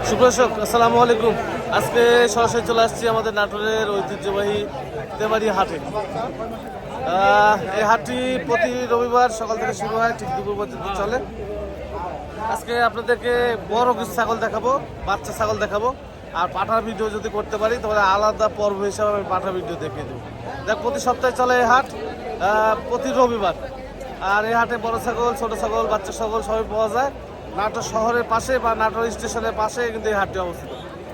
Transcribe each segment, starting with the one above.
সুপ্রদর্শক আসসালামু আলাইকুম। আজকে সরাসরি চলে আসছি আমাদের নাটোরের ঐতিহ্যবাহী তেবাড়ি হাটে। এই হাটটি প্রতি রবিবার সকাল থেকে শুরু হয়, ঠিক দুপুর পর্যন্ত চলে। আজকে আপনাদেরকে বড় কিছু ছাগল দেখাবো, বাচ্চা ছাগল দেখাবো, আর পাঠার ভিডিও যদি করতে পারি তাহলে আলাদা পর্ব হিসাবে আমি পাঠার ভিডিও দেখিয়ে দেবো। দেখ, প্রতি সপ্তাহে চলে এই হাট, প্রতি রবিবার। আর এই হাটে বড় ছাগল, ছোট ছাগল, বাচ্চা ছাগল সবই পাওয়া যায়। নাটোর শহরের পাশে বা নাটোর স্টেশনের পাশে কিন্তু এই হাটটি অবস্থিত।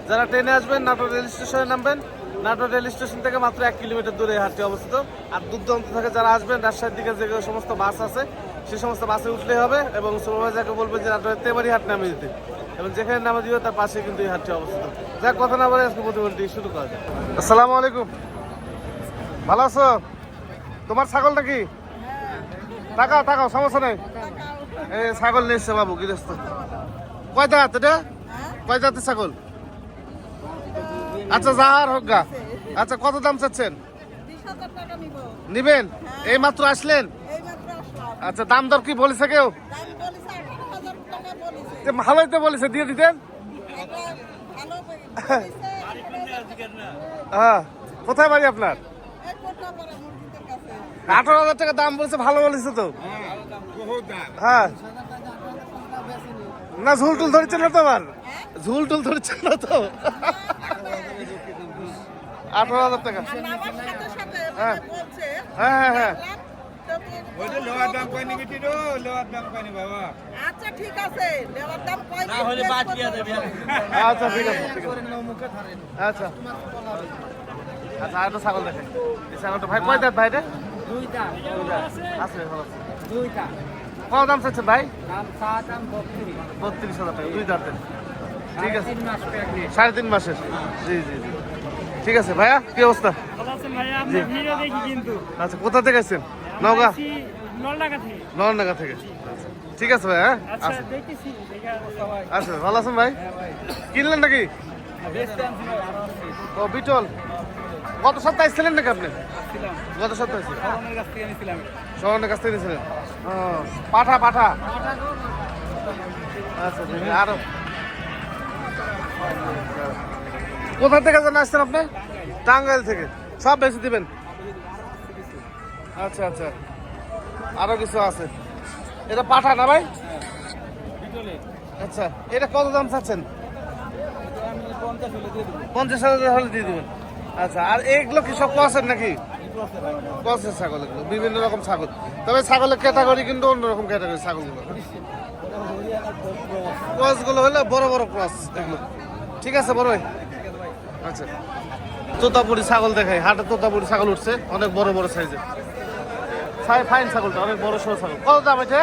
যারা ট্রেনে আসবেন নাটোর রেল স্টেশনে নামবেন, নাটোর রেল স্টেশন থেকে মাত্র 1 কিলোমিটার দূরে এই হাটটি অবস্থিত। আর দূর দূরান্ত থেকে যারা আসবেন, রাজশাহীর দিকে যে সমস্ত বাস আছে সেই সমস্ত বাসে উঠলেই হবে, এবং সুপারভাইজারকে বলবেন যে নাটোরের তেবাড়ি হাট নামে দিতে, এবং যেখানে নামে দিবে তার পাশে কিন্তু এই হাটটি অবস্থিত। যাক, কথা না বলে আজকে প্রতিবেদনটি শুরু করা যায়। আসসালামু আলাইকুম, ভালো আছো? তোমার ছাগলটা কি? টাকা টাকাও সমস্যা নেই। এই ছাগল নিয়ে এসছে বাবু, গৃহস্থ। কয় দাঁত এটা? কয় দাঁতের ছাগল? আচ্ছা, যাহার হোক গা। আচ্ছা, কত দাম চাচ্ছেন? নিবেন? এই মাত্র আসলেন? আচ্ছা, দাম দর কি বলেছে কেউ? ভালোই তো বলেছে, দিয়ে দিতেন। হ্যাঁ, কোথায় বাড়ি আপনার? 18,000 টাকা দাম বলছে, ভালো বলেছে তো। হ্যাঁ, না ঝুল টুল ধরছেন না তো? আবার ঝুল টুল ধরছেন না তো? 18,000 টাকা। হ্যাঁ হ্যাঁ হ্যাঁ হ্যাঁ। আচ্ছা ঠিক আছে, আচ্ছা ঠিক আছে, ঠিক আছে। আচ্ছা আচ্ছা, আর একটা ছাগল দেখেন। এই ছাগলটা ভাই কয় দাঁত ভাই? এটা আছে, ভালো আছে। কত দাম চাচ্ছেন ভাই? 32,000 টাকা, 2 দাঁতের। ঠিক আছে, 3.5 মাসের। জি জি জি, ঠিক আছে ভাইয়া, কি অবস্থা? আচ্ছা, কোথা থেকে আসছেন? নওগাঁ, নলডাঙ্গা থেকে। ঠিক আছে ভাই, হ্যাঁ আচ্ছা, ভালো আছেন ভাই? কিনলেন নাকি? ও বিটল, গত সপ্তাহে ছিলেন নাকি আপনি? গত সপ্তাহে শরণের কাছ থেকে নিয়েছিলেন? পাঠা পাঠা। আচ্ছা, আরো কোথা থেকে যেন আসছেন আপনি? টাঙ্গাইল থেকে। সব বেশি দিবেন? আচ্ছা আচ্ছা, আরো কিছু আছে। এটা পাঠা না ভাই? আচ্ছা, এটা কত দাম চাচ্ছেন? 50,000 হলে দিয়ে দিবেন। আচ্ছা, আর এইগুলো কি সব ক্রসের নাকি? ক্রসের ছাগল, এগুলো বিভিন্ন রকম ছাগল। তবে ছাগলের ক্যাটাগরি কিন্তু অন্যরকম ক্যাটাগরি ছাগলগুলো। ক্রসগুলো হলে বড় বড় ক্রস এগুলো। ঠিক আছে বড় ভাই। আচ্ছা, তোতাপুরি ছাগল দেখাই। হাটে তোতাপুরি ছাগল উঠছে, অনেক বড় বড় সাইজের। ফাইন ছাগলটা, অনেক বড় সড়ো ছাগল। কত দাম এটা?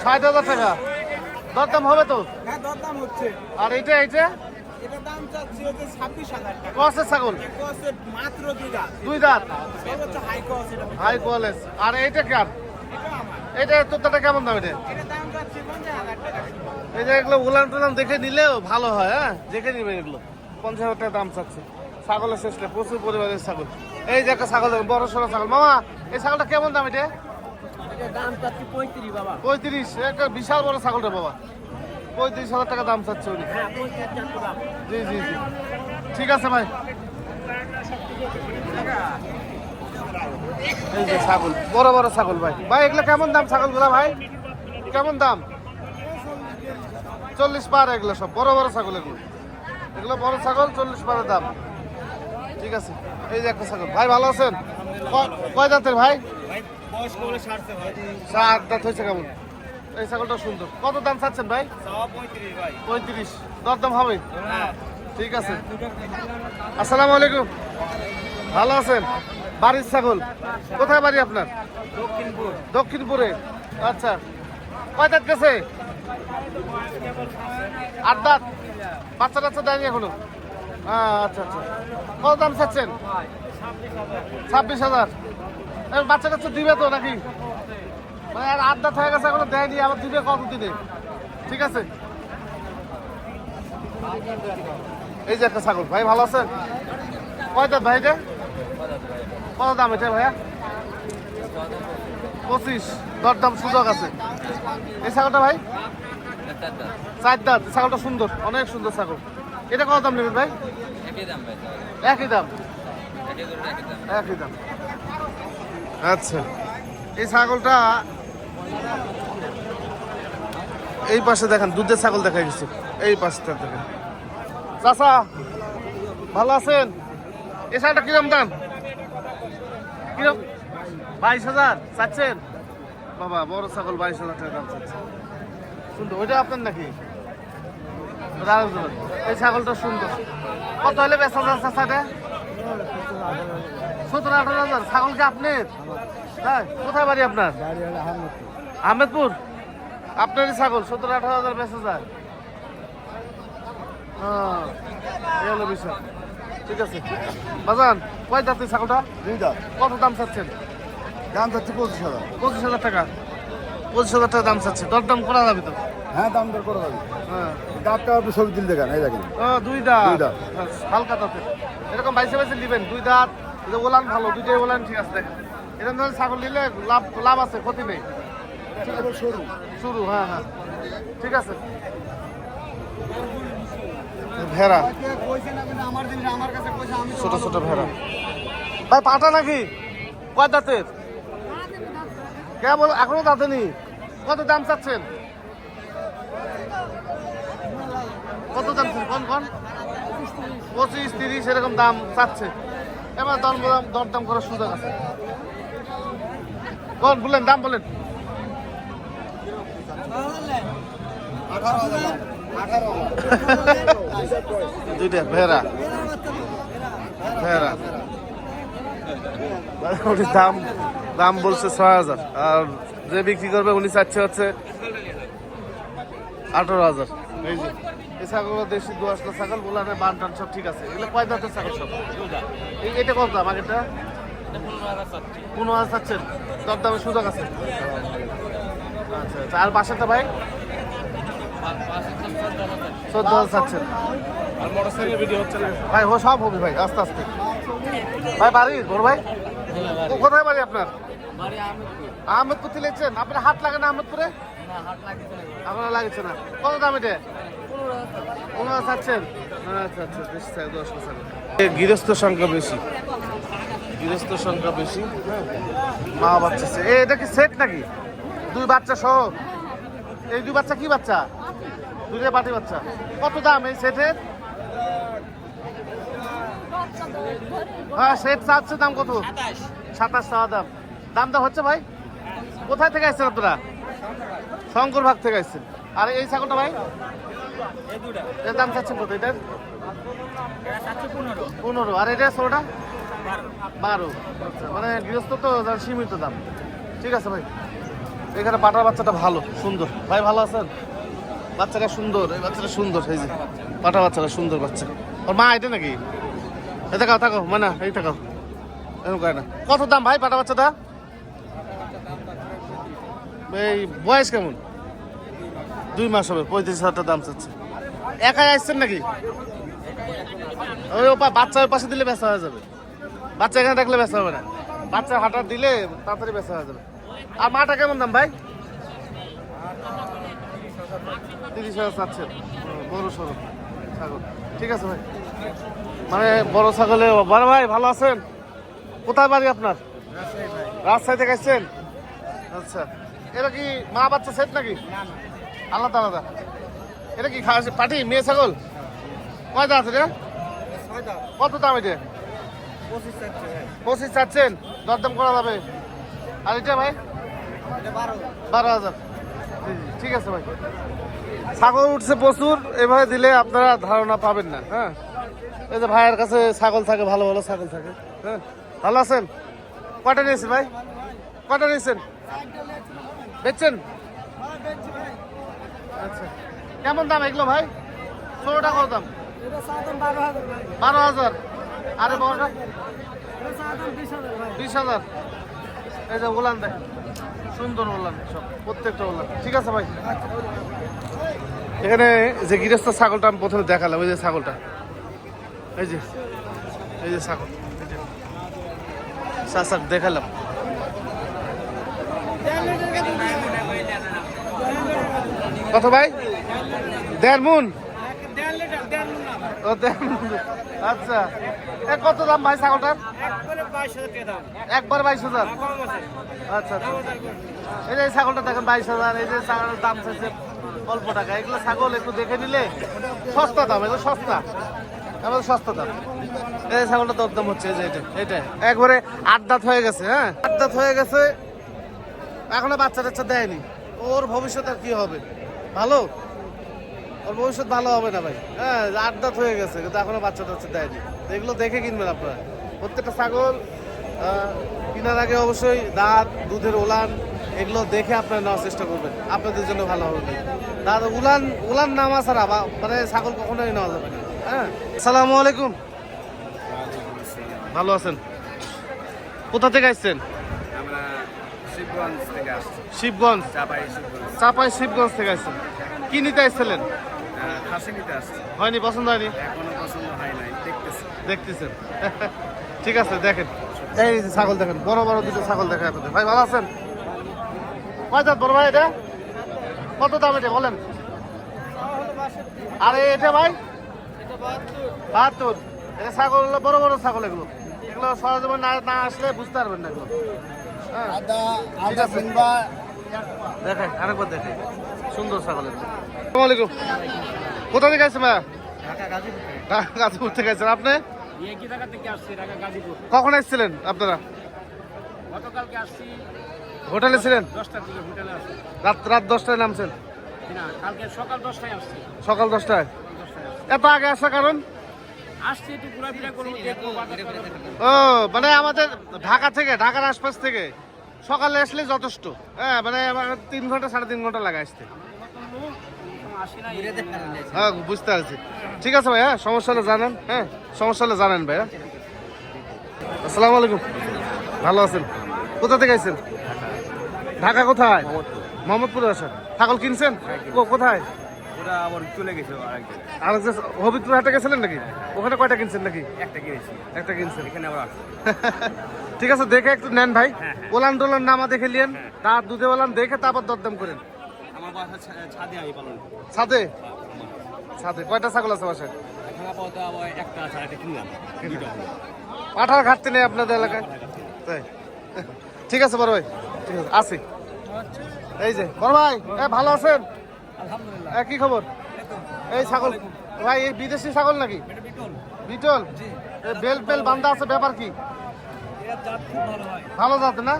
60,000 টাকা। দরদাম হবে তো? আর এইটা এইটা ক্রসের ছাগল, দুই দাঁত, হাই কোয়ালিটি। আর এইটা কার? এটা তোতাটা কেমন দাম? এটা এই যে এগুলো উলান টুলান দেখে নিলেও ভালো হয়। হ্যাঁ, দেখে নিবেন এগুলো। 50,000 টাকা দাম চাচ্ছে। ছাগলের শেষটা প্রচুর পরিমাণের ছাগল। এই যে একটা ছাগল দেখেন, বড় সড়ো ছাগল। মামা, এই ছাগলটা কেমন দাম? এটা 35। একটা বিশাল বড় ছাগলটা বাবা, 35,000 টাকা দাম চাচ্ছে উনি। জি জি জি, ঠিক আছে ভাই। এই যে ছাগল, বড় বড় ছাগল ভাই। ভাই এগুলো কেমন দাম ছাগলগুলা ভাই? কেমন দাম? 40 পার। এগুলো সব বড় বড় ছাগল, এগুলো এগুলো বড় ছাগল, 40 পারের দাম। ঠিক আছে, এই যে একটা ছাগল। ভাই ভালো আছেন? কয় দাঁতের ভাই? 7 দাঁত হয়েছে। কেমন এই ছাগলটা? সুন্দর। কত দাম চাচ্ছেন ভাই? 35। দরদাম হবে? ঠিক আছে। আসসালামু আলাইকুম, ভালো আছেন? বাড়ির ছাগল? কোথায় বাড়ি আপনার? দক্ষিণপুরে। আচ্ছা, কয় দাঁত গেছে? 8 দাঁত। বাচ্চা টাচ্চা দেয়নি এখনো? আচ্ছা আচ্ছা, কত দাম চাচ্ছেন? 26,000। বাচ্চা কাচ্চা দিবে তো নাকি? মানে আর 8 দাঁত হয়ে গেছে, এখনো দেয়নি, আবার দিবে কত দিনে? ঠিক আছে। এই যে একটা ছাগল। ভাই ভালো আছেন? কয় দাঁত ভাই এটা? কত দাম এটা ভাইয়া? 25। দরদাম সুযোগ আছে। এই ছাগলটা ভাই? চার দাঁত। ছাগলটা সুন্দর, অনেক সুন্দর ছাগল। এটা কত দাম নেবেন ভাই? একই দাম। একই দাম। আচ্ছা, এই ছাগলটা এই পাশে দেখেন, দুধের ছাগল দেখা গেছে এই পাশটা দেখেন। চাচা ভালো আছেন? এই ছাগলটা কিরম দাম? কিরম? 22,000 চাচ্ছেন? বাবা, বড় ছাগল 22,000 টাকা দাম চাচ্ছে। সুন্দর, ওইটা আপনার নাকি? এই ছাগলটা সুন্দর। কত হলে বেচা যাচ্ছে চাচা? 17-18,000। ছাগল কি আপনার? হ্যাঁ, কোথায় বাড়ি আপনার? আহমেদপুর। আপনারই ছাগল 17-18,000 বেচা যায়। হ্যাঁ, এই হলো বিষয়। ঠিক আছে বাজান, কয় দাঁতের ছাগলটা? 2 দাঁত। কত দাম চাচ্ছেন? দাম চাচ্ছি 25,000। 25,000 টাকা। 25,000 টাকা দাম চাচ্ছে। দরদাম করা যাবে তো? হ্যাঁ, দাম দর করে যাবে। হ্যাঁ, দাঁতটা আপনি ছবি দিল দেখেন, এই দেখেন। ও 2 দাঁত। 2 দাঁত। হালকা দাঁতে এরকম বাইসে বাইসে দিবেন। 2 দাঁত। এটা ওলান ভালো, দুইটাই ওলান ঠিক আছে। এরকম ধরনের ছাগল নিলে লাভ লাভ আছে, ক্ষতি নেই। ঠিক আছে, সরু। শুরু। হ্যাঁ হ্যাঁ, ঠিক আছে। ভেড়া, ছোট ছোট ভেড়া। ভাই পাটা নাকি? কয় দাঁতের? কে বল, এখনো দাঁতে নি? কত দাম চাচ্ছেন? কত দাম? কোন কোন? 25-30 এরকম দাম চাচ্ছে। এবার দরদাম করার সুযোগ আছে। কোন বলেন, দাম বলেন। 18,000। দুইটা ভেড়া। ভেড়া উনি দাম দাম বলছে 6,000, আর যে বিক্রি করবে উনি চাচ্ছে হচ্ছে 18,000। এই যে এই ছাগল দেশি দোয়াশলা ছাগল বলানে বান টান সব ঠিক আছে। এগুলো কয় দাঁতের ছাগল সব? এটা কত দাম? আগেটা 15,000 চাচ্ছেন। দরদামের সুযোগ আছে। আচ্ছা আচ্ছা, আর বাসাটা ভাই? 14,000 চাচ্ছেন। আর মোটরসাইকেল ভিডিও হচ্ছে না ভাই? ও সব হবে ভাই, আস্তে আস্তে। ভাই বাড়ি বড় ভাই? কোথায় বাড়ি আপনার? আহমেদপুর থেকে লিখছেন? আপনার হাট লাগে না আহমেদপুরে? আপনার লাগছে না। কত দাম এটা? 15,000 চাচ্ছেন। আচ্ছা আচ্ছা, বেশি চাই 10,000। গৃহস্থ সংখ্যা বেশি, গৃহস্থ সংখ্যা বেশি। মা বাচ্চা এটা কি সেট নাকি? 2 বাচ্চা সহ? এই 2 বাচ্চা কি বাচ্চা? 2টা পাটি বাচ্চা। কত দাম এই সেটের? হ্যাঁ, সেট চাচ্ছে দাম কত? 27 চাওয়া দাম। দাম দা হচ্ছে ভাই? কোথায় থেকে আসছেন আপনারা? শঙ্কর ভাগ থেকে আসছেন। আর এই ছাগলটা ভাই এর দাম চাচ্ছেন কত? এটার 15। আর এটা ছোটটা 12। আচ্ছা, মানে গৃহস্থ তো সীমিত দাম। ঠিক আছে ভাই। এখানে পাটার বাচ্চাটা ভালো, সুন্দর। ভাই ভালো আছেন? বাচ্চাটা সুন্দর, এই বাচ্চাটা সুন্দর। এই যে পাটা বাচ্চাটা সুন্দর বাচ্চা। ওর মা এটা নাকি? এই থাকাও থাকো মানে, এই থাকাও এরকম করে না। কত দাম ভাই পাটা বাচ্চাটা? এই বয়স কেমন? 2 মাস হবে। 35,000 টাকা দাম চাচ্ছে। একাই আসছেন নাকি? ওই বাচ্চা ওই পাশে দিলে বেচা হয়ে যাবে। বাচ্চা এখানে রাখলে বেচা হবে না। বাচ্চা হাঁটা দিলে তাড়াতাড়ি বেচা হয়ে যাবে। আর মাটা কেমন দাম ভাই? 30,000 চাচ্ছেন। বড় সড়ো ছাগল। ঠিক আছে ভাই, মানে বড় ছাগলে। বড় ভাই ভালো আছেন? কোথায় বাড়ি আপনার? রাজশাহী থেকে আসছেন? আচ্ছা, এটা কি মা বাচ্চা সেট নাকি? আলাদা আলাদা। এটা কি পাটি মেয়ে ছাগল? কয় দাঁত এটা? কত দাম এটা? 25 চাচ্ছেন। দরদাম করা যাবে। আর এটা ভাই? 12,000। ঠিক আছে ভাই। ছাগল উঠছে প্রচুর, এভাবে দিলে আপনারা ধারণা পাবেন না। হ্যাঁ, এই যে ভাইয়ের কাছে ছাগল থাকে, ভালো ভালো ছাগল থাকে। হ্যাঁ, ভালো আছেন? কয়টা নিয়েছেন ভাই? কয়টা নিয়েছেন? বেচছেন? আচ্ছা, কেমন দাম এগুলো ভাই? 16টা কত দাম? 12,000। আরে বড়টা 20,000। এই যে ওলান দেখ, সুন্দর ওলান সব, প্রত্যেকটা ওলান। ঠিক আছে ভাই। এখানে যে গৃহস্থ ছাগলটা আমি প্রথমে দেখালাম, ওই যে ছাগলটা, এই যে এই যে ছাগল, এই যে দেখালাম। কত ভাই? দেড় মন ও দেড় মণ। আচ্ছা এ কত দাম ভাই ছাগলটার? একবার 22,000। আচ্ছা আচ্ছা এই যে এই ছাগলটা দেখেন 22,000। এই যে ছাগলের দাম চাইছে অল্প টাকা। এগুলো ছাগল একটু দেখে নিলে সস্তা দাম, এগুলো সস্তা, আমাদের সস্তা দাম। এই ছাগলটা দরদাম হচ্ছে এই যে এটা একবারে 8 দাঁত হয়ে গেছে। হ্যাঁ 8 দাঁত হয়ে গেছে, এখনো বাচ্চা টাচ্চা দেয়নি। ওর ভবিষ্যৎ আর কি হবে? ভালো, ওর ভবিষ্যৎ ভালো হবে না ভাই। হ্যাঁ 8 দাঁত হয়ে গেছে কিন্তু এখনো বাচ্চা টাচ্চা দেয়নি। এগুলো দেখে কিনবেন আপনারা। প্রত্যেকটা ছাগল কেনার আগে অবশ্যই দাঁত, দুধের ওলান এগুলো দেখে আপনারা নেওয়ার চেষ্টা করবেন, আপনাদের জন্য ভালো হবে। দাঁত উলান নামা ছাড়া মানে ছাগল কখনোই নেওয়া যাবে না। হ্যাঁ আসসালামু আলাইকুম, ভালো আছেন? কোথা থেকে আসছেন? আমরা শিবগঞ্জ থেকে আসছি। শিবগঞ্জ, চাপাই শিবগঞ্জ থেকে আসছেন। কি নিতে আসছিলেন? খাসি নিতে আসছি। হয়নি, পছন্দ হয়নি? এখনো পছন্দ হয় নাই, দেখতেছি। দেখতেছেন ঠিক আছে দেখেন। এই যে ছাগল দেখেন, বড় বড় দুটো ছাগল দেখেন আপনাদের। ভাই ভালো আছেন? কয় দাঁত বড় ভাই এটা? কত দাম এটা বলেন? আরে এটা ভাই 72। এটা ছাগল হলো বড় বড় ছাগল। এগুলো এগুলো সরজমিনে না আসলে বুঝতে পারবেন না এগুলো। হ্যাঁ ঠিক আছে দেখেন, আরেকবার দেখেন, সুন্দর ছাগল এগুলো। আসসালামু আলাইকুম, কোথা থেকে আসছেন ভাই? গাজীপুর থেকে আসছেন আপনি? কখন আসছিলেন আপনারা? গতকালকে আসছি, হোটেলে ছিলেন? 10টার দিকে হোটেলে আসছি। রাত 10টায় নামছেন? না, কালকে সকাল 10টায় আসছি। সকাল 10টায়? এত আগে আসার কারণ? আসছি একটু ঘোরাফেরা করবো, দেখবো। ও মানে আমাদের ঢাকা থেকে, ঢাকার আশপাশ থেকে সকালে আসলে যথেষ্ট। হ্যাঁ মানে আমার 3 ঘন্টা 3.5 ঘন্টা লাগে আসতে। হ্যাঁ বুঝতে পারছি। ঠিক আছে ভাই, হ্যাঁ সমস্যা হলে জানান। হ্যাঁ সমস্যা হলে জানান ভাই। হ্যাঁ আসসালামু আলাইকুম, ভালো আছেন? কোথা থেকে আসছেন? ঢাকা কোথায়? মোহাম্মদপুরে আসেন। ছাগল কিনছেন? কোথায়? ওরা আবার চলে গেছে আরেকজন। আর যে হবিবপুর হাটে গেছিলেন নাকি? ওখানে কয়টা কিনছেন নাকি? একটা কিনেছি, একটা কিনছেন। এখানে আবার আসছি। ঠিক আছে দেখে একটু নেন ভাই। ওলান টোলান নামা দেখে নিয়েন, তার দুধে ওলান দেখে তারপর দরদাম করেন। আমার বাসা ছাদে আমি পালন করি। ছাদে? ছাদে কয়টা ছাগল আছে বাসায়? এখন আপাতত আবার একটা আছে, একটা কিনলাম। দুইটা হলো। পাঠার ঘাটতি নেই আপনাদের এলাকায়? তাই ঠিক আছে বড় ভাই, ঠিক আছে আসি। এই যে বড় ভাই, ভালো আছেন? আলহামদুলিল্লাহ। কি খবর? এই ছাগল ভাই এই বিদেশি ছাগল নাকি? বিটল? বেল বান্ধা আছে, ব্যাপার কি? ভালো জাত না?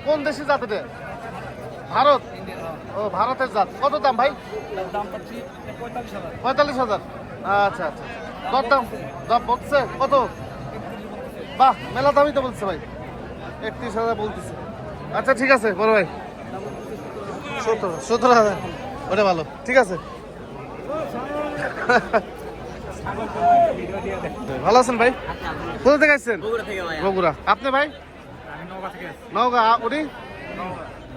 কোন দেশি জাত এটা? ভারত? ও ভারতের জাত। কত দাম ভাই? 45,000। আচ্ছা আচ্ছা, দাম বলছে কত? বাহ মেলা দামই তো বলছে ভাই, 31,000 বলতেছে। আচ্ছা ঠিক আছে বড় ভাই, 17,000 ওটা ভালো। ঠিক আছে ভালো আছেন ভাই? কোথা থেকে আসছেন? বগুড়া। আপনি ভাই? নওগাঁ। উনি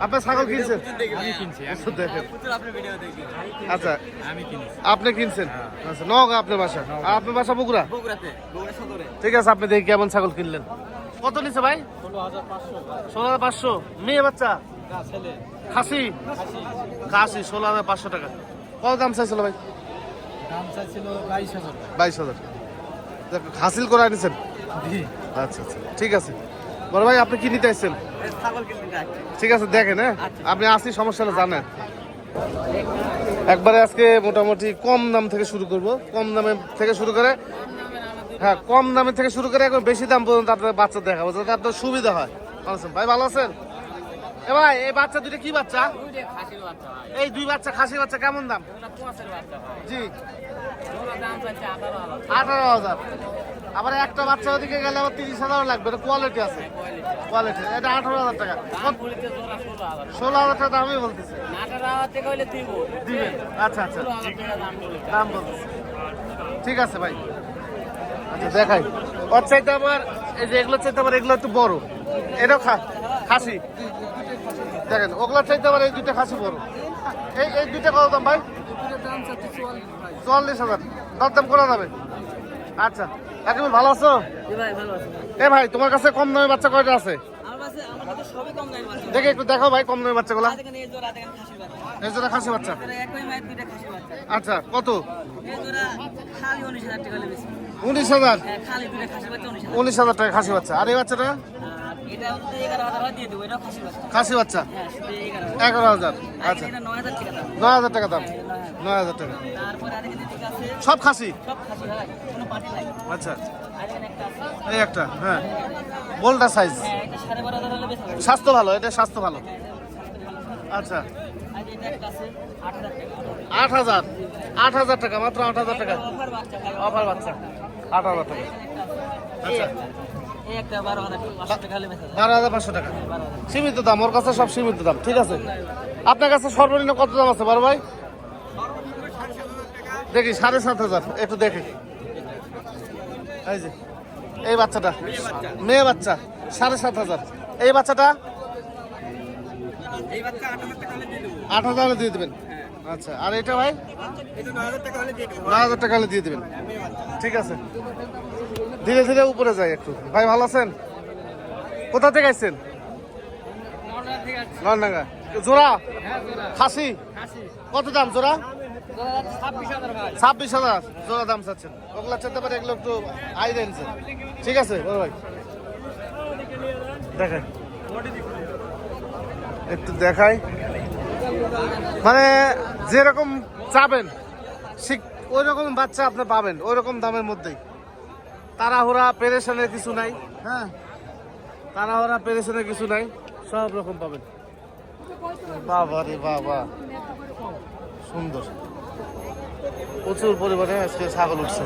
আপনার ছাগল কিনছেন? দেখেন আচ্ছা আপনি কিনছেন। আচ্ছা নওগাঁ আপনার বাসা, আর আপনার বাসা বগুড়া? ঠিক আছে আপনি দেখি কেমন ছাগল কিনলেন। কত নিচ্ছে ভাই? 16,500। মেয়ে বাচ্চা? খাসি? খাসি 16,500 টাকা। কত দাম চাইছিল ভাই? দাম চাইছিল 22,000। 22,000 হাসিল করে আনিছেন? আচ্ছা আচ্ছা ঠিক আছে বড় ভাই, আপনি কি নিতে আসছেন? ঠিক আছে দেখেন, হ্যাঁ আপনি আসি, সমস্যা হলে জানেন। একবারে আজকে মোটামুটি কম দাম থেকে শুরু করব, কম দামে থেকে শুরু করে, হ্যাঁ কম দামে থেকে শুরু করে একবার বেশি দাম পর্যন্ত আপনার বাচ্চা দেখাবো, যাতে আপনার সুবিধা হয়। ভালো আছেন ভাই? ভালো আছেন? এ ভাই এই বাচ্চা দুটো কি বাচ্চা? এই দুই বাচ্চা খাসি বাচ্চা কেমন দাম? জি 18,000। আবার একটা বাচ্চা ওদিকে গেলে আবার 30,000 লাগবে। এটা কোয়ালিটি আছে, কোয়ালিটি। এটা 18,000 টাকা। 16,000 টাকা দামই বলতেছে। দিবেন? আচ্ছা আচ্ছা দাম বলতেছে। ঠিক আছে ভাই, আচ্ছা দেখাই। ওর চাইতে আবার এই যে এগুলো চাইতে আবার এগুলো একটু বড়, এটাও খাসি দেখেন। ওগুলোর চাইতে আবার এই দুইটা খাসি বড়। এই দুইটা কত দাম ভাই? 44,000। দরদাম করা যাবে? আচ্ছা একেবারে ভালো আছো? এ ভাই তোমার কাছে কম দামে বাচ্চা কয়টা আছে? দেখে একটু দেখো ভাই কম দামে বাচ্চাগুলা। এই জোড়া খাসি বাচ্চা। আচ্ছা, কত? এই জোড়া খালি 19,000 টাকা লেগেছে। 19,000। হ্যাঁ, খালি দুটো খাসি বাচ্চা 19,000। 19,000 টাকা খাসি বাচ্চা। আর এই বাচ্চাটা? আর এটা হচ্ছে 11,000 টাকা দিয়ে দেবো, এটাও খাসি বাচ্চা। খাসি বাচ্চা হ্যাঁ, শুধু 11,000। 11,000। আর আচ্ছা, এটা 9,000 টাকা দাম। 9,000 টাকা দাম। হ্যাঁ, এটা 9,000। 9,000 টাকা। তারপরে আরেকটা দিকে আছে, সব খাসি? সব খাসি ভাই, কোনো পার্টি নাই। আচ্ছা, আর এখানে একটা আছে। এই একটা, হ্যাঁ, বোল্ডা সাইজ। হ্যাঁ, এটা 12,500 হলে বেচা যাবে। স্বাস্থ্য ভালো, এটা স্বাস্থ্য ভালো। হ্যাঁ, এটা স্বাস্থ্য ভালো। আচ্ছা, আর এটা একটা আছে 8,000 টাকা। 8,000। 8,000 টাকা, মাত্র 8,000 টাকা। অফার বাচ্চা ভাই, অফার বাচ্চা 8,000 টাকা। আচ্ছা, এই একটা 12,500 টাকা হলে বেচা যাবে। 12,500 টাকা। 12,000। সীমিত দাম, ওর কাছে সব সীমিত দাম। ঠিক আছে, আপনার কাছে সর্বনিম্ন কত দাম আছে বড় ভাই? দেখি 7,500, একটু দেখি। এই যে এই বাচ্চাটা মেয়ে বাচ্চা, 7,500। এই বাচ্চাটা এই বাচ্চা 8,000 টাকা হলে দিয়ে দেবো। 8,000 দিয়ে দেবেন। আচ্ছা, আর এটা ভাই? এটা 9,000 টাকা হলে দিয়ে দেবো। 9,000 টাকা হলে দিয়ে দেবেন। ঠিক আছে, ধীরে ধীরে উপরে যাই একটু। ভাই ভালো আছেন? কোথা থেকে আসছেন? নরডাঙ্গা। জোড়া খাসি কত দাম জোড়া? 26,000 জোড়া দাম চাচ্ছেন। ওগুলা চাইতে পারে, এগুলো একটু হাই রেঞ্জে। ঠিক আছে বড় ভাই, দেখেন একটু দেখাই, মানে যেরকম চাবেন ঠিক ওই রকম বাচ্চা আপনি পাবেন, ওই রকম দামের মধ্যেই। তাড়াহুড়া পেরেশানের কিছু নাই। হ্যাঁ, তাড়াহুড়া পেরেশানের কিছু নাই, সব রকম পাবেন। বাবা রে বাবা, সুন্দর। প্রচুর পরিমাণে আজকে ছাগল উঠছে,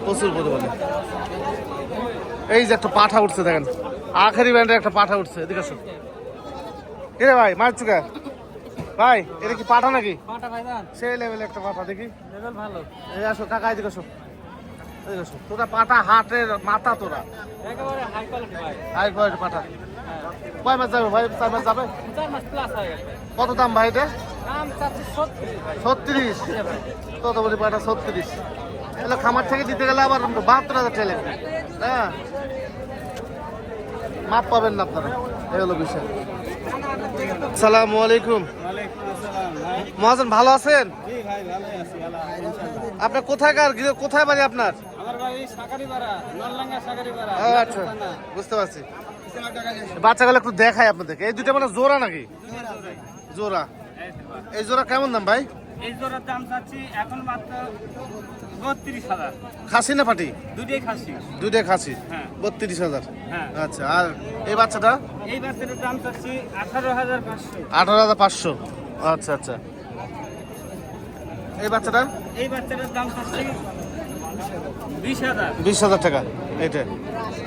প্রচুর পরিমাণে। এই যে একটা পাঠা উঠছে, দেখেন আখেরি ব্যান্ডের একটা পাঠা উঠছে। এদিকে আসো। কে রে ভাই, মার চুকা ভাই, এটা কি পাঠা নাকি? পাটা ভাই দান, সেই লেভেলে একটা পাঠা, দেখি। লেভেল ভালো। এই আসো কাকা, এদিকে আসো। এদিকে আসো। তোরা পাঠা হাটের মাথা, তোরা একেবারে হাই কোয়ালিটি ভাই। হাই কোয়ালিটি পাঠা। কয় মাস যাবে ভাই? 4 মাস যাবে। 4 মাস প্লাস হয়ে গেছে। কত দাম ভাই এটা? দাম চাচ্ছি 36 ভাই। 36। কত বলি পাঠা? 36। তাহলে খামার থেকে দিতে গেলে আবার 72,000 টাকা লাগবে। হ্যাঁ, মাপ পাবেন না আপনারা, এই হলো বিষয়। আসসালামু আলাইকুম। মহাজন ভালো আছেন? আপনার কোথাকার, কোথায় বাড়ি আপনার? আমার ভাই সাকারিপাড়া, নলডাঙ্গা সাকারিপাড়া। ও আচ্ছা, বুঝতে পারছি। বাচ্চাগুলো একটু দেখাই আপনাদেরকে। এই দুটো মানে জোড়া নাকি? জোড়া। এই জোড়া কেমন দাম ভাই? এই জোড়ার দাম চাচ্ছি এখন মাত্র 32,000। খাসি না পাটি? দুটোই খাসি। দুইটাই খাসি। হ্যাঁ। 32,000। হ্যাঁ। আচ্ছা, আর এই বাচ্চাটা? এই বাচ্চাটার দাম চাচ্ছি 18,500। 18,500। আচ্ছা আচ্ছা। এই বাচ্চাটা? এই বাচ্চাটার দাম চাচ্ছি 20,000। 20,000 টাকা এটা।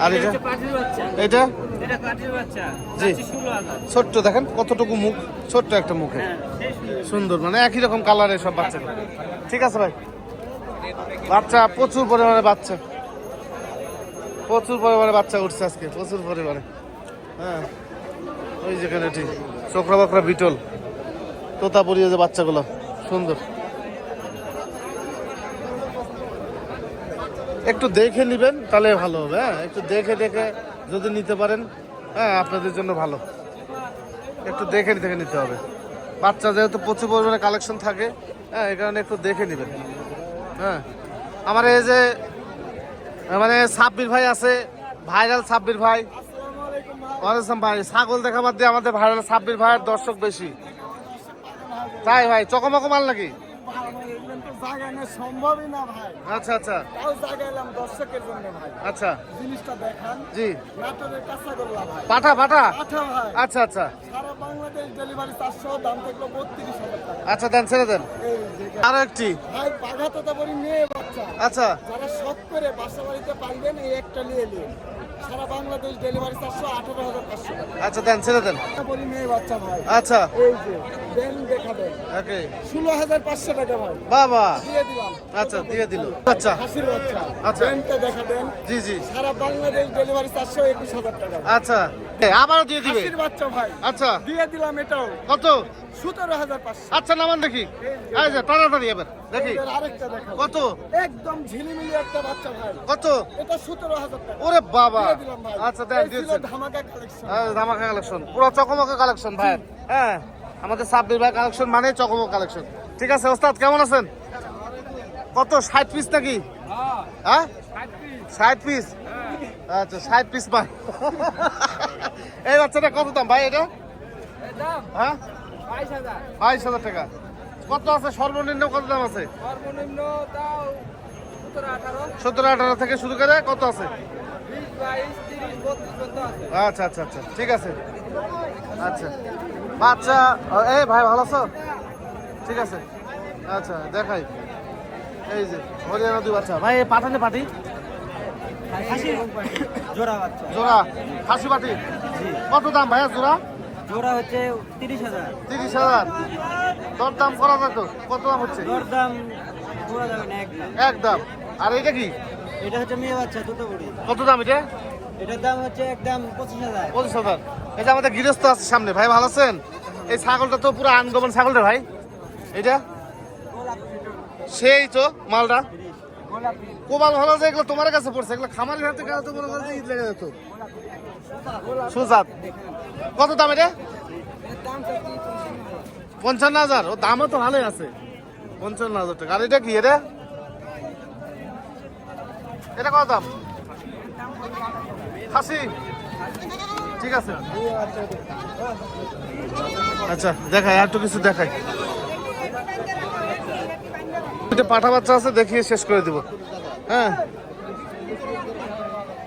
আর এটা? হচ্ছে পাটির বাচ্চা। এটা এটা পাটির বাচ্চা। জি। চাচ্ছি 16,000। ছোট্ট, দেখেন কতটুকু মুখ, ছোট্ট একটা মুখে। হ্যাঁ, সেই সুন্দর। সুন্দর, মানে একই রকম কালারের সব বাচ্চাগুলো। ঠিক আছে ভাই, বাচ্চা প্রচুর পরিমাণে, বাচ্চা প্রচুর পরিমাণে বাচ্চা উঠছে আজকে, প্রচুর পরিমাণে। হ্যাঁ, ওই যেখানে ঠিক চোখরা বাকরা বিটল, তোতাপুরিয়া যে বাচ্চাগুলো সুন্দর। একটু দেখে নেবেন তাহলে ভালো হবে। হ্যাঁ, একটু দেখে দেখে যদি নিতে পারেন, হ্যাঁ আপনাদের জন্য ভালো। একটু দেখে দেখে নিতে হবে। বাচ্চা যেহেতু প্রচুর পরিমাণে কালেকশন থাকে, হ্যাঁ এই কারণে একটু দেখে নেবেন। হ্যাঁ, আমার এই যে মানে সাব্বির ভাই আছে, ভাইরাল সাব্বির ভাই। ওয়ালাইকুম ভাই, ছাগল দেখা বাদ দিয়ে আমাদের ভাইরাল সাব্বির ভাইয়ের দর্শক বেশি। তাই ভাই, চকমকো মাল নাকি? সম্ভবই না ভাই, আচ্ছা আচ্ছা তাও জাগাইলাম দর্শকের জন্য ভাই। আচ্ছা, জিনিসটা দেখান, জি। নাটোরের কাঁচাগোল্লা ভাই, পাঠা পাঠা। পাঠা ভাই। আচ্ছা আচ্ছা সারা বাংলাদেশ ডেলিভারি 400, দাম থাকলো 32,000 টাকা। আচ্ছা, দেন, ছেড়ে দেন। এই যে আরো একটি। ভাই বাঘা তোতাপুরি মেয়ে বাচ্চা, আচ্ছা যারা শখ করে বাসা বাড়িতে পাইবেন এই একটা নিয়ে নিন। সারা বাংলাদেশ ডেলিভারি 400, 18,500 টাকা। আচ্ছা, দেন, ছেড়ে দেন। তোতাপুরি মেয়ে বাচ্চা ভাই, আচ্ছা, এই যে দেন দেখাবেন, ওকে। 16,500 টাকা ভাই, বাবা, দিয়ে দিলাম। আচ্ছা, দিয়ে দিল। আচ্ছা হাসির বাচ্চা, আচ্ছা। দেনটা দেখাবেন। জি জি, সারা বাংলাদেশ ডেলিভারি 421,000 টাকা। আচ্ছা, আবারও দিয়ে দিবে। হাসির বাচ্চা ভাই, আচ্ছা, দিয়ে দিলাম এটাও কত? 17,500। আচ্ছা, নামান দেখি। এই যে তাড়াতাড়ি এবার দেখি এবার আরেকটা দেখাবো, কত। একদম ঝিলিমিলি একটা বাচ্চা ভাই, কত? এটা 17,000 টাকা। ওরে বাবা, দিয়ে দিলাম ভাই। আচ্ছা, দেন, এই ছিল দিয়েছেন। ধামাকা কালেকশন। ধামাকা কালেকশন, পুরো চকমকা কালেকশন ভাই। হ্যাঁ, আমাদের সাব্বির ভাই কালেকশন মানে চকমক কালেকশন। ঠিক আছে ওস্তাদ, কেমন আছেন? কত 60 পিস নাকি? হ্যাঁ 60 পিস। আচ্ছা 60 পিস পাই। এই বাচ্চাটা কত দাম ভাই এটা? হ্যাঁ 22,000 টাকা। কত আছে সর্বনিম্ন, কত দাম আছে? সর্বনিম্ন তাও 17-18 থেকে শুরু করে কত আছে? 20-22-30-32 পর্যন্ত আছে। আচ্ছা আচ্ছা আচ্ছা ঠিক আছে। আচ্ছা বাচ্চা এই ভাই ভালো আছো? ঠিক আছে আচ্ছা দেখাই। এই যে হরিয়ানা দুই বাচ্চা ভাই, এই পাঠানে পাটি জোড়া বাচ্চা, জোড়া খাসি পাটি কত দাম ভাইয়া জোড়া? জোড়া হচ্ছে 30,000। 30,000। দর দাম করা যায় তো? কত দাম হচ্ছে? ওর দাম পুরো যাবে না একদম। একদম। আর এটা কি? এটা হচ্ছে মেয়ে বাচ্চা, দুটো বুড়ি। কত দাম এটা? এটার দাম হচ্ছে একদম 25,000। 25,000। এই যে আমাদের গৃহস্থ আছে সামনে, ভাই ভালো আছেন? এই ছাগলটা তো পুরো আনগমন ছাগল রে ভাই, এটা সেই তো মালটা কোবাল ভালো আছে। এগুলো তোমার কাছে পড়ছে, এগুলো খামারের হাতে গেলে তো মনে করছে ঈদ লেগে যেত। সুজাত কত দাম এটা? 55,000। ও দামও তো ভালোই আছে, 55,000 টাকা। আর এটা কি? এটা এটা কত দাম? খাসি। ঠিক আছে আচ্ছা দেখাই, আর একটু কিছু দেখাই। এটা পাঠা বাচ্চা আছে, দেখিয়ে শেষ করে দিব। হ্যাঁ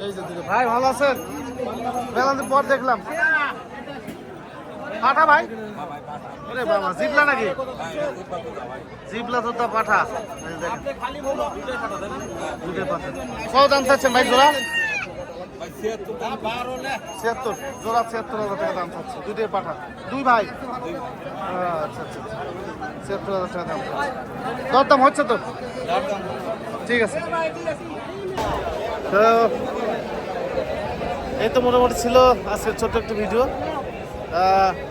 এই যে দুটো ভাই ভালো আছেন? মেলাদিন পর দেখলাম পাঠা ভাই। ওরে বাবা জিবলা নাকি? জিবলা তো তা পাঠা। এই দেখেন। দুটোই পাঠা। কত দাম চাচ্ছেন ভাই জোড়া? 76 জোড়া, 76,000 টাকা দাম চাচ্ছে। দুটোই পাঠা, দুই ভাই। আচ্ছা আচ্ছা 76,000 টাকা দাম চাচ্ছে। দরদাম হচ্ছে তো? ঠিক আছে। তো এই তো মোটামুটি ছিল আজকে ছোট্ট একটা ভিডিও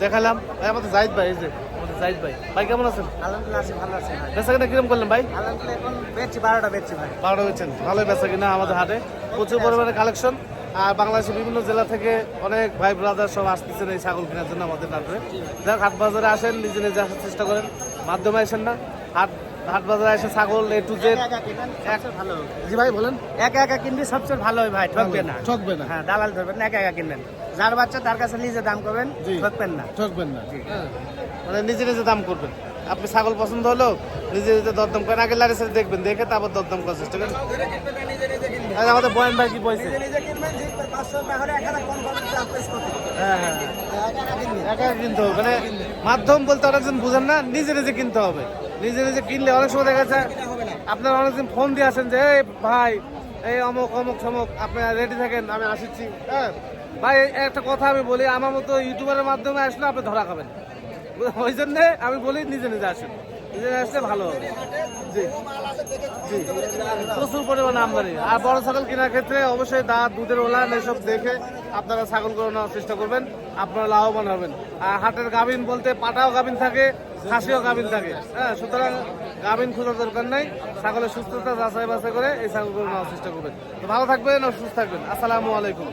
দেখালাম। ভাই আমাদের জাহিদ ভাই, এই যে আমাদের জাহিদ ভাই। ভাই কেমন আছেন? আলহামদুলিল্লাহ আছি, ভালো আছি ভাই। বেচা কিনা কিরম করলেন ভাই? আলহামদুলিল্লাহ এখন বেচছি 12টা বেচছি ভাই। 12টা বেচছেন, ভালোই বেচা কিনা আমাদের হাটে, প্রচুর পরিমাণে কালেকশন। আর বাংলাদেশের বিভিন্ন জেলা থেকে অনেক ভাই ব্রাদার সব আসতেছেন এই ছাগল কেনার জন্য আমাদের নাটোরে। যাক হাট বাজারে আসেন, নিজে নিজে আসার চেষ্টা করেন, মাধ্যমে আসেন না। হাট বাজারে এসে ছাগল A to Z ভালো। জি ভাই বলেন। একা একা কিনবি সবচেয়ে ভালো হয় ভাই, ঠকবে না। ঠকবে না, হ্যাঁ দালাল ধরবেন না, একা একা কিনবেন। যার বাচ্চা তার কাছে নিজে দাম করবেন, জি। ঠকবেন না। ঠকবেন না। মানে নিজে নিজে দাম করবেন। আপনি ছাগল পছন্দ হলো নিজে নিজে দরদাম করেন, আগে লারে সাথে দেখবেন, দেখে তারপর দরদাম করার চেষ্টা করেন। আর আমাদের বয়ান ভাই কি বলছে? হ্যাঁ হ্যাঁ একা কিনতে হবে, মানে মাধ্যম বলতে অনেকজন বুঝেন না, নিজে নিজে কিনতে হবে। নিজে নিজে কিনলে অনেক সময় দেখা যাচ্ছে আপনারা অনেকদিন ফোন দিয়ে আসেন যে এই ভাই এই অমুক অমুক সমুক, আপনি রেডি থাকেন আমি আসছি। হ্যাঁ ভাই একটা কথা আমি বলি, আমার মতো ইউটিউবারের মাধ্যমে আসলে আপনি ধরা খাবেন। ওই জন্যে আমি বলি নিজে নিজে আসেন, নিজে আসলে ভালো হবে। জি জি প্রচুর পরিমাণে আমদানি। আর বড় ছাগল কেনার ক্ষেত্রে অবশ্যই দাঁত, দুধের ওলান এসব দেখে আপনারা ছাগল করে নেওয়ার চেষ্টা করবেন, আপনারা লাভবান হবেন। আর হাটের গাভিন বলতে পাটাও গাভিন থাকে, খাসিও গাভিন থাকে। হ্যাঁ সুতরাং গাভিন খোঁজার দরকার নাই, ছাগলের সুস্থতা যাচাই বাছাই করে এই ছাগল করে নেওয়ার চেষ্টা করবেন। তো ভালো থাকবেন ও সুস্থ থাকবেন। আসসালামু আলাইকুম।